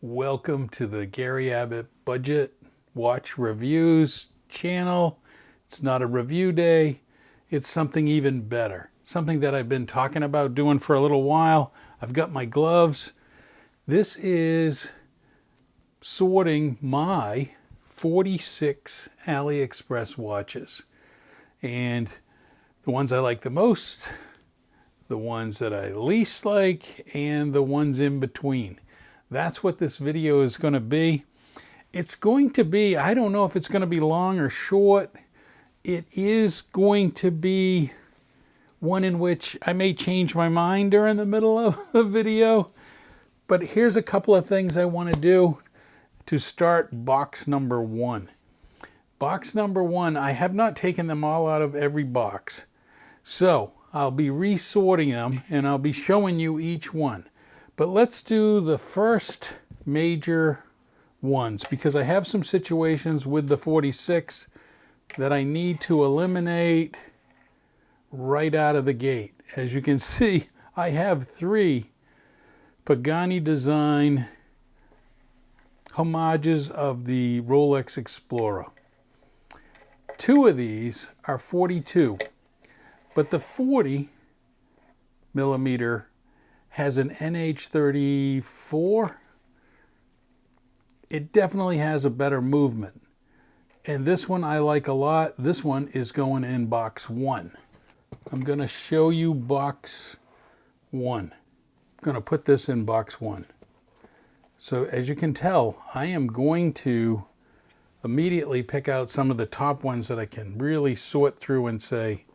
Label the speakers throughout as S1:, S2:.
S1: Welcome to the Gary Abbott Budget Watch Reviews channel. It's not a review day. It's something even better. Something that I've been talking about doing for a little while. I've got my gloves. This is sorting my 46 AliExpress watches. And the ones I like the most, the ones that I least like, and the ones in between. That's what this video is going to be. It's going to be, I don't know if it's going to be long or short. It is going to be one in which I may change my mind during the middle of the video. But here's a couple of things I want to do to start box number one. Box number one, I have not taken them all out of every box. So I'll be resorting them and I'll be showing you each one. But let's do the first major ones because I have some situations with the 46 that I need to eliminate right out of the gate. As you can see, I have 3 Pagani design homages of the Rolex Explorer. 2 of these are 42, but the 40 millimeter has an NH34. It definitely has a better movement. And this one I like a lot. This one is going in box 1. I'm going to show you box 1. I'm going to put this in box 1. So as you can tell, I am going to immediately pick out some of the top ones that I can really sort through and say,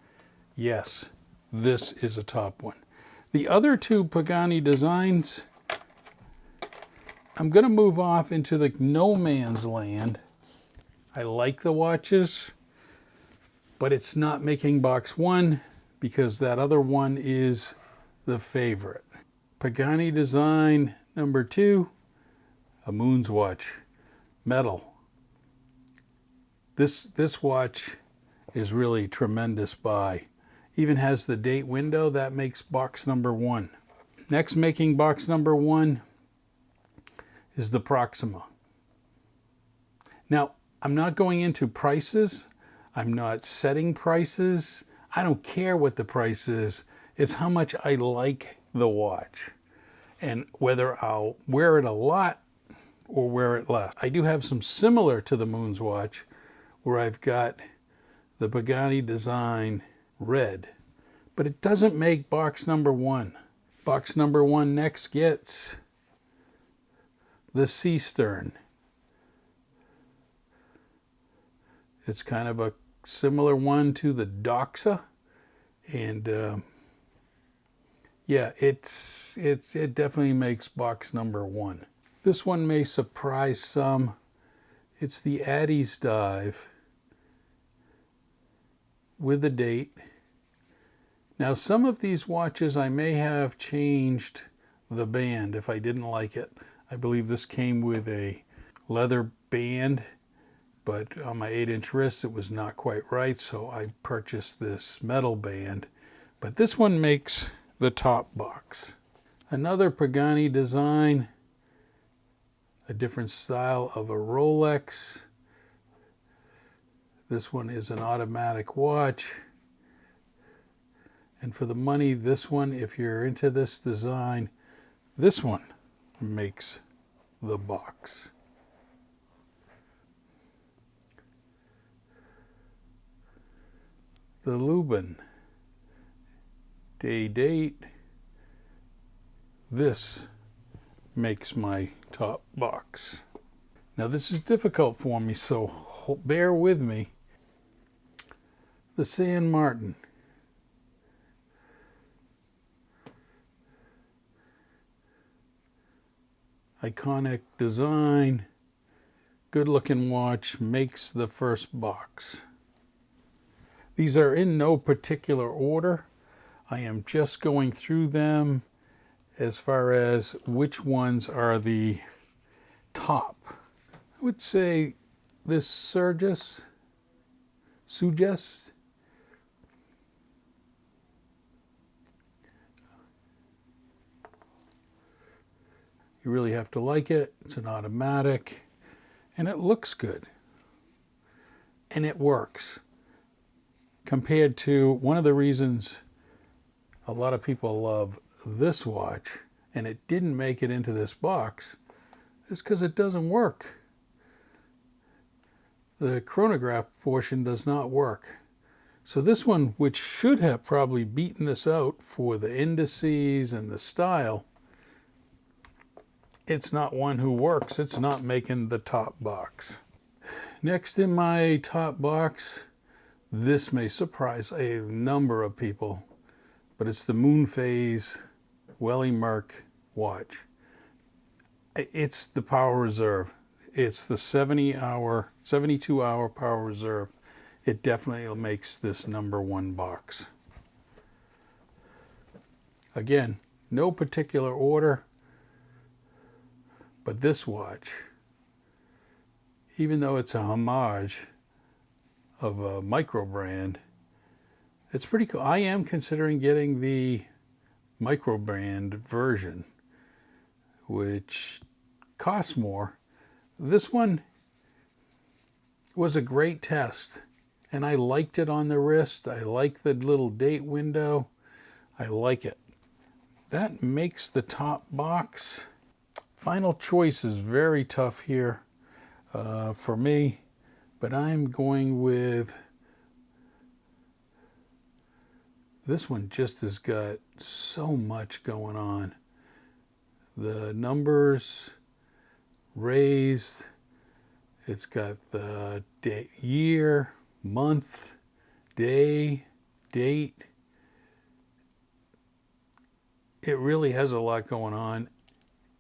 S1: yes, this is a top one. The other 2 Pagani designs, I'm going to move off into the no man's land. I like the watches, but it's not making box 1 because that other one is the favorite. Pagani design number 2, a Moon's watch, metal. This watch is really tremendous buy. Even has the date window. That makes box number 1. Next making box number 1 is the Proxima. Now, I'm not going into prices. I'm not setting prices. I don't care what the price is. It's how much I like the watch and whether I'll wear it a lot or wear it less. I do have some similar to the Moon's watch where I've got the Pagani design red, but it doesn't make box number 1. Box number 1 next gets the Sea Stern. It's kind of a similar one to the Doxa, and yeah, it definitely makes box number 1. This one may surprise some. It's the Addie's Dive with the date. Now some of these watches I may have changed the band if I didn't like it. I believe this came with a leather band, but on my 8-inch wrist it was not quite right, so I purchased this metal band. But this one makes the top box. Another Pagani design, a different style of a Rolex. This one is an automatic watch. And for the money, this one, if you're into this design, this one makes the box. The Lubin day date. This makes my top box. Now this is difficult for me, so bear with me. The San Martin. Iconic design, good looking watch, makes the first box. These are in no particular order. I am just going through them as far as which ones are the top. I would say this Suggest, You really have to like it. It's an automatic, and it looks good. And it works. Compared to one of the reasons a lot of people love this watch, and it didn't make it into this box, is because it doesn't work. The chronograph portion does not work. So this one, which should have probably beaten this out for the indices and the style, it's not one who works. It's not making the top box. Next in my top box, this may surprise a number of people, but it's the Moon Phase Welly Merck watch. It's the Power Reserve. It's the 72-hour Power Reserve. It definitely makes this #1 box. Again, no particular order, but this watch, even though it's a homage of a micro brand, it's pretty cool. I am considering getting the micro brand version, which costs more. This one was a great test, and I liked it on the wrist. I like the little date window. I like it. That makes the top box. Final choice is very tough here for me, but I'm going with this one. Just has got so much going on. The numbers raised. It's got the day, year, month, day, date. It really has a lot going on.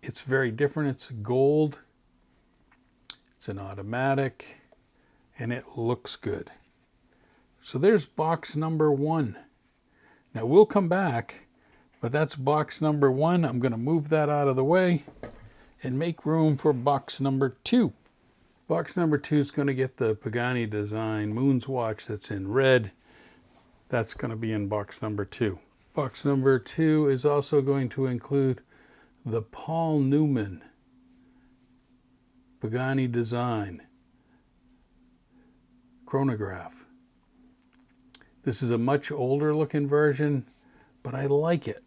S1: It's very different. It's gold. It's an automatic, and it looks good. So there's box #1. Now we'll come back, but that's box #1. I'm going to move that out of the way and make room for box #2. Box #2 is going to get the Pagani design Moon's watch that's in red. That's going to be in box #2. Box #2 is also going to include the Paul Newman Pagani design chronograph. This is a much older looking version, but I like it.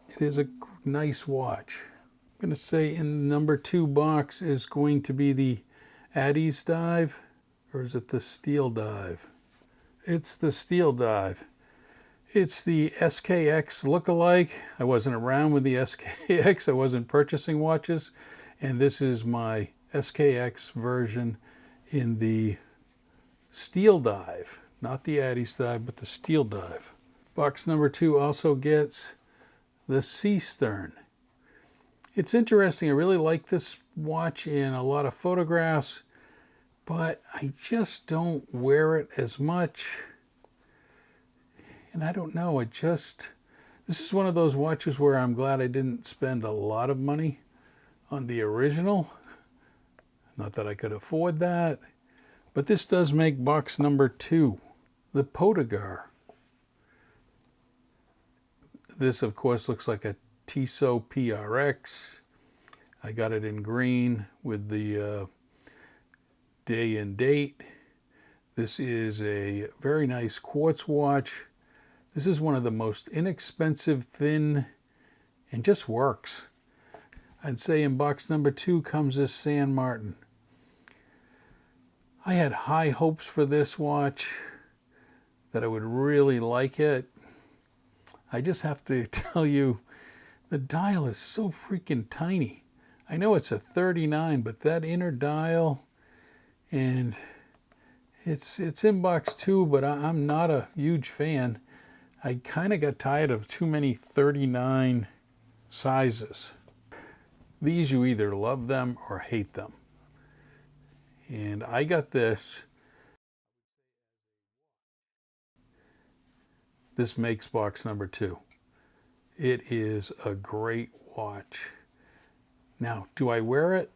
S1: It is a nice watch. I'm going to say in the #2 box is going to be the Addy's Dive, or is it the Steel Dive? It's the Steel Dive. It's the SKX lookalike. I wasn't around with the SKX. I wasn't purchasing watches, and this is my SKX version in the Steel Dive. Not the Addy's Dive, but the Steel Dive. Box #2 also gets the Sea Stern. It's interesting. I really like this watch in a lot of photographs, but I just don't wear it as much. And I don't know, this is one of those watches where I'm glad I didn't spend a lot of money on the original. Not that I could afford that, but this does make box #2. The Podagar. This, of course, looks like a Tissot PRX. I got it in green with the day and date. This is a very nice quartz watch. This is one of the most inexpensive, thin, and just works. I'd say in box #2 comes this San Martin. I had high hopes for this watch, that I would really like it. I just have to tell you, the dial is so freaking tiny. I know it's a 39, but that inner dial, and it's in box 2, but I'm not a huge fan. I kind of got tired of too many 39 sizes. These, you either love them or hate them. And I got this. This makes box #2. It is a great watch. Now, do I wear it?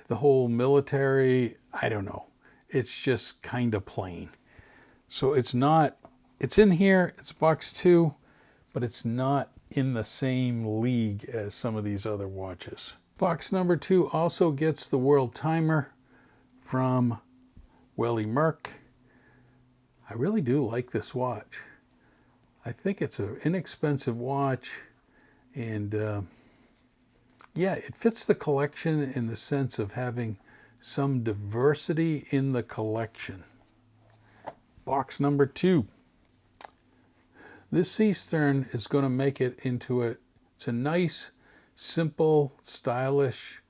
S1: The whole military, I don't know. It's just kind of plain. So it's in here, it's box 2, but it's not in the same league as some of these other watches. Box number 2 also gets the world timer from Welly Merck. I really do like this watch. I think it's an inexpensive watch, and yeah, it fits the collection in the sense of having some diversity in the collection. Box number 2. This C-stern is going to make it into it's a nice, simple, stylish,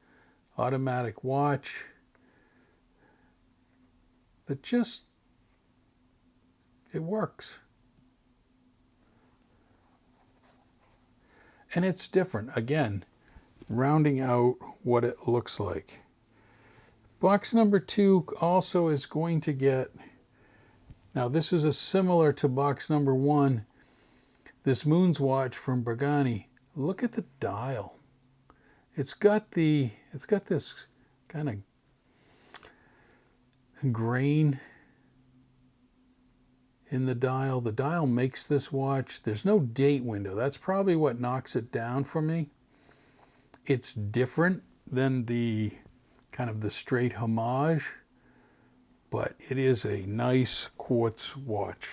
S1: automatic watch that just, it works. And it's different. Again, rounding out what it looks like. Box number 2 also is going to get, now this is a similar to box number 1, this Moon's watch from Pagani. Look at the dial. It's got this kind of grain in the dial. The dial makes this watch. There's no date window. That's probably what knocks it down for me. It's different than the kind of the straight homage, but it is a nice quartz watch.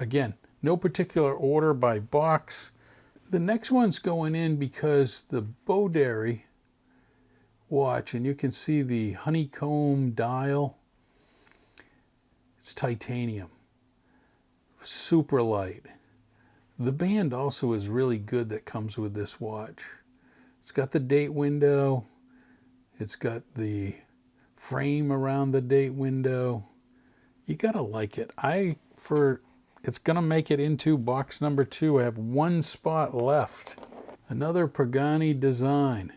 S1: Again, no particular order by box. The next one's going in because the Beaudary watch, and you can see the honeycomb dial, it's titanium, super light. The band also is really good that comes with this watch. It's got the date window, it's got the frame around the date window. You gotta like it. It's gonna make it into box number 2. I have one spot left. Another Pagani design.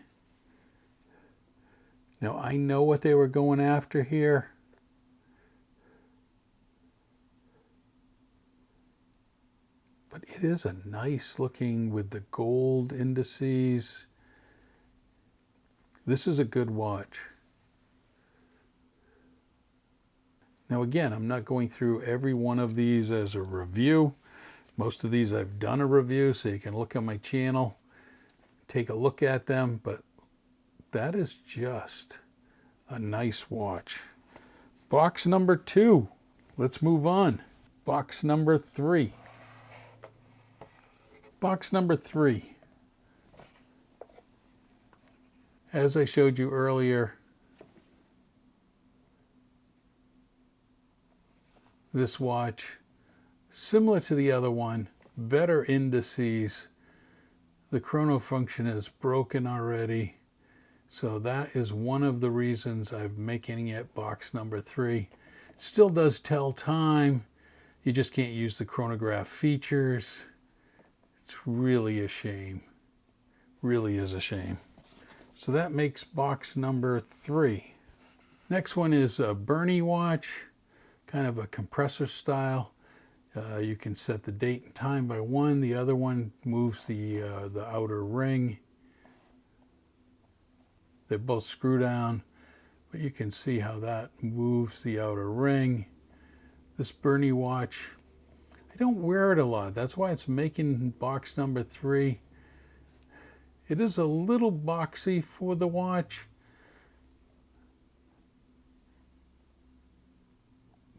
S1: Now I know what they were going after here. But it is a nice looking with the gold indices. This is a good watch. Now again, I'm not going through every one of these as a review. Most of these I've done a review, so you can look on my channel, take a look at them, but that is just a nice watch. Box number 2. Let's move on. Box number 3. Box number 3. As I showed you earlier, this watch, similar to the other one, better indices. The chrono function is broken already, so that is one of the reasons I'm making it box number 3. Still does tell time, you just can't use the chronograph features. It's really a shame. Really is a shame. So that makes box number 3. Next one is a Bernie watch, kind of a compressor style. You can set the date and time by one. The other one moves the outer ring. They both screw down, but you can see how that moves the outer ring. This Bernie watch, I don't wear it a lot. That's why it's making box number 3. It is a little boxy for the watch,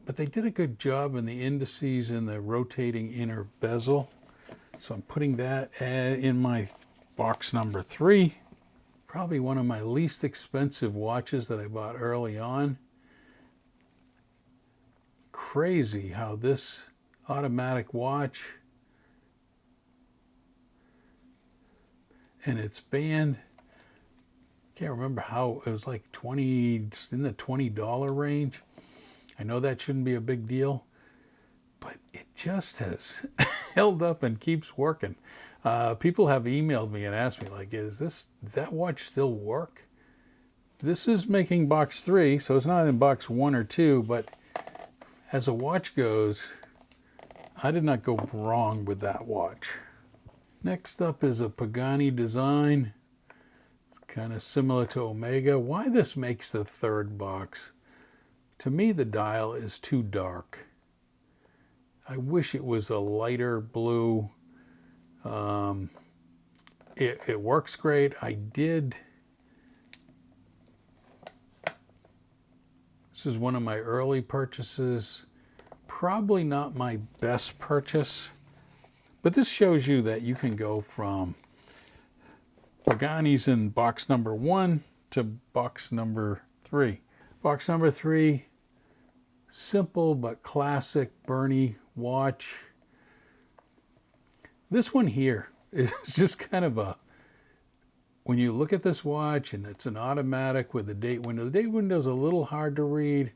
S1: but they did a good job in the indices and the rotating inner bezel. So I'm putting that in my box number 3. Probably one of my least expensive watches that I bought early on. Crazy how this automatic watch and its band, can't remember how, it was like 20, in the $20 range. I know that shouldn't be a big deal, but it just has held up and keeps working. People have emailed me and asked me, like, that watch still work? This is making box 3, so it's not in box 1 or 2, but as a watch goes, I did not go wrong with that watch. Next up is a Pagani design. It's kind of similar to Omega. Why this makes the 3rd box? To me, the dial is too dark. I wish it was a lighter blue. it works great. This is one of my early purchases. Probably not my best purchase, but this shows you that you can go from Pagani's in box number 1 to box number 3. Box number 3, simple but classic Bernie watch. This one here is just kind of a, when you look at this watch and it's an automatic with a date window, the date window is a little hard to read,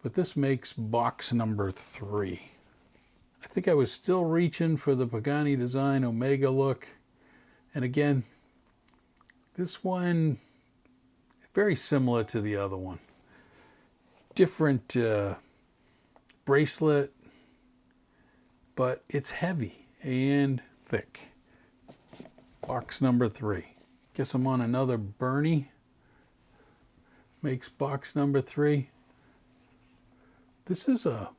S1: but this makes box number 3. I think I was still reaching for the Pagani design Omega look. And again, this one, very similar to the other one. Different bracelet, but it's heavy and thick. Box number 3. Guess I'm on another Bernie. Makes box number 3. This is a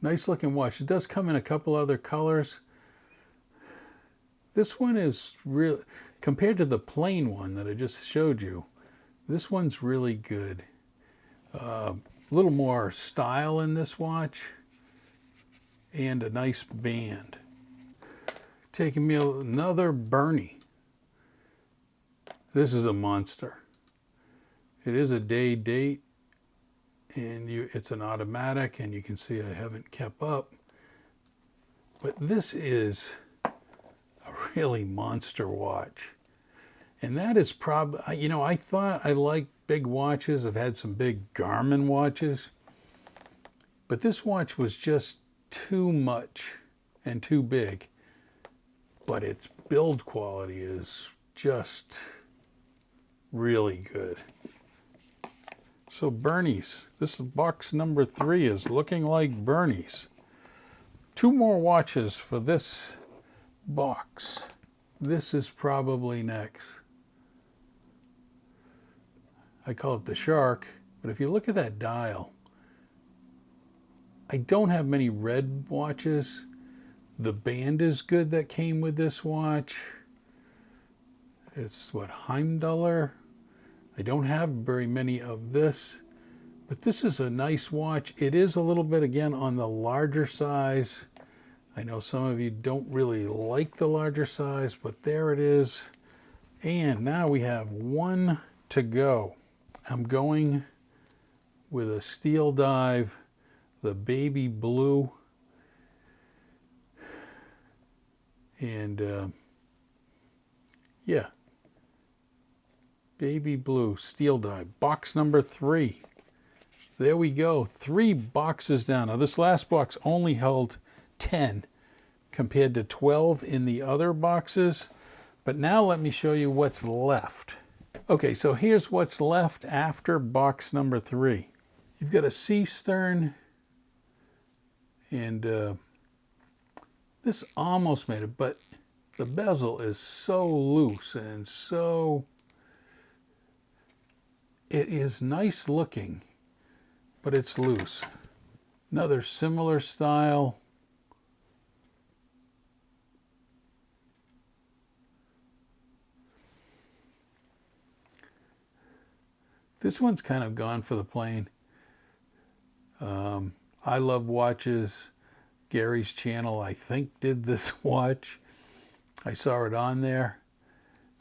S1: nice looking watch. It does come in a couple other colors. This one is really, compared to the plain one that I just showed you, this one's really good. A little more style in this watch and a nice band. Taking me another Bernie. This is a monster. It is a day date and it's an automatic, and you can see I haven't kept up. But this is a really monster watch. And that is probably, you know, I thought I liked big watches. I've had some big Garmin watches. But this watch was just too much and too big. But its build quality is just really good. So Bernie's, this box number 3 is looking like Bernie's. 2 more watches for this box. This is probably next. I call it the shark, but if you look at that dial, I don't have many red watches. The band is good that came with this watch. It's what, Heimdallr? I don't have very many of this, but this is a nice watch. It is a little bit, again, on the larger size. I know some of you don't really like the larger size, but there it is. And now we have 1 to go. I'm going with a steel dive, the baby blue. And yeah, baby blue steel dive, box number 3. There we go, 3 boxes down. Now this last box only held 10 compared to 12 in the other boxes. But now let me show you what's left. Okay, so here's what's left after box number 3. You've got a C stern, and this almost made it, but the bezel is so loose and so, it is nice looking, but it's loose. Another similar style. This one's kind of gone for the plain. I Love Watches. Gary's channel, I think, did this watch. I saw it on there.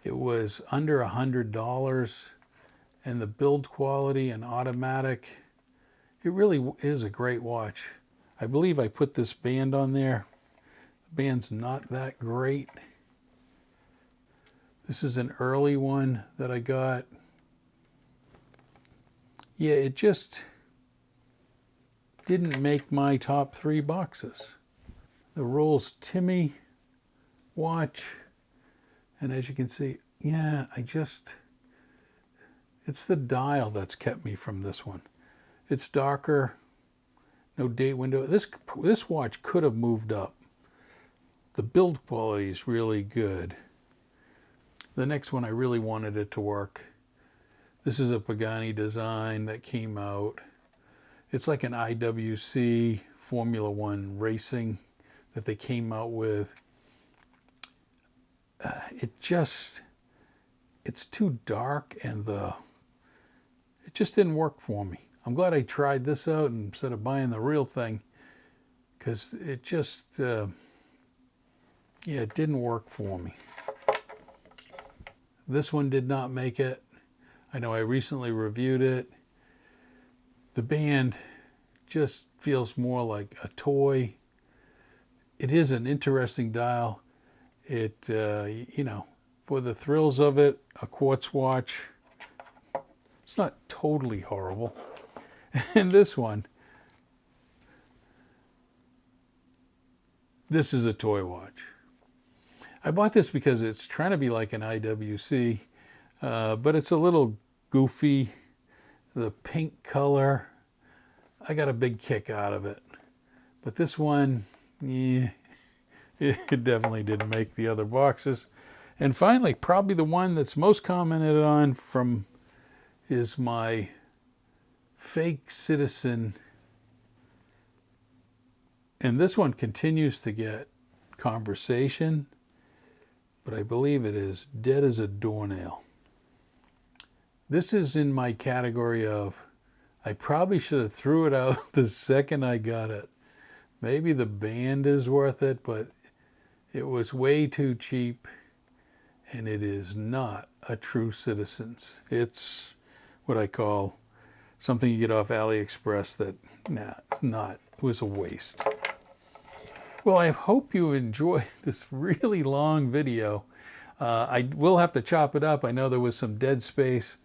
S1: It was under $100, and the build quality and automatic, it really is a great watch. I believe I put this band on there. The band's not that great. This is an early one that I got. Yeah, it just didn't make my top 3 boxes. The Rolls Timmy watch, and as you can see, yeah, it's the dial that's kept me from this one. It's darker, no date window. This watch could have moved up. The build quality is really good. The next one, I really wanted it to work. This is a Pagani design that came out. It's like an IWC Formula One racing that they came out with. it's too dark, and it just didn't work for me. I'm glad I tried this out instead of buying the real thing, because it just, yeah, it didn't work for me. This one did not make it. I know I recently reviewed it. The band just feels more like a toy. It is an interesting dial. It, you know, for the thrills of it, a quartz watch, it's not totally horrible. And this one, this is a toy watch. I bought this because it's trying to be like an IWC, but it's a little goofy. The pink color, I got a big kick out of it. But this one, yeah, it definitely didn't make the other boxes. And finally, probably the one that's most commented on from is my fake Citizen. And this one continues to get conversation, but I believe it is dead as a doornail. This is in my category of, I probably should have threw it out the second I got it. Maybe the band is worth it, but it was way too cheap, and it is not a true Citizen's. It's what I call something you get off AliExpress that, nah, it's not. It was a waste. Well, I hope you enjoyed this really long video. I will have to chop it up. I know there was some dead space.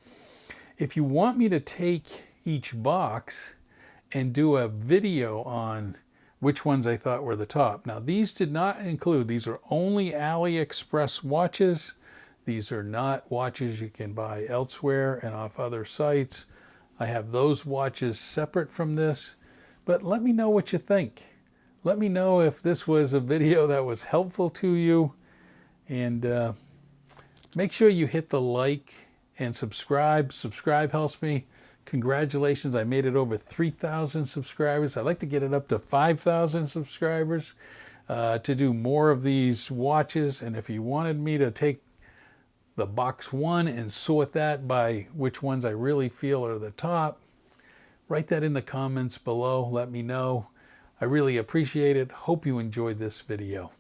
S1: If you want me to take each box and do a video on which ones I thought were the top. Now, these did not include, these are only AliExpress watches. These are not watches you can buy elsewhere and off other sites. I have those watches separate from this, but let me know what you think. Let me know if this was a video that was helpful to you, and make sure you hit the like and subscribe. Subscribe helps me. Congratulations, I made it over 3,000 subscribers. I'd like to get it up to 5,000 subscribers to do more of these watches. And if you wanted me to take the box one and sort that by which ones I really feel are the top, write that in the comments below. Let me know. I really appreciate it. Hope you enjoyed this video.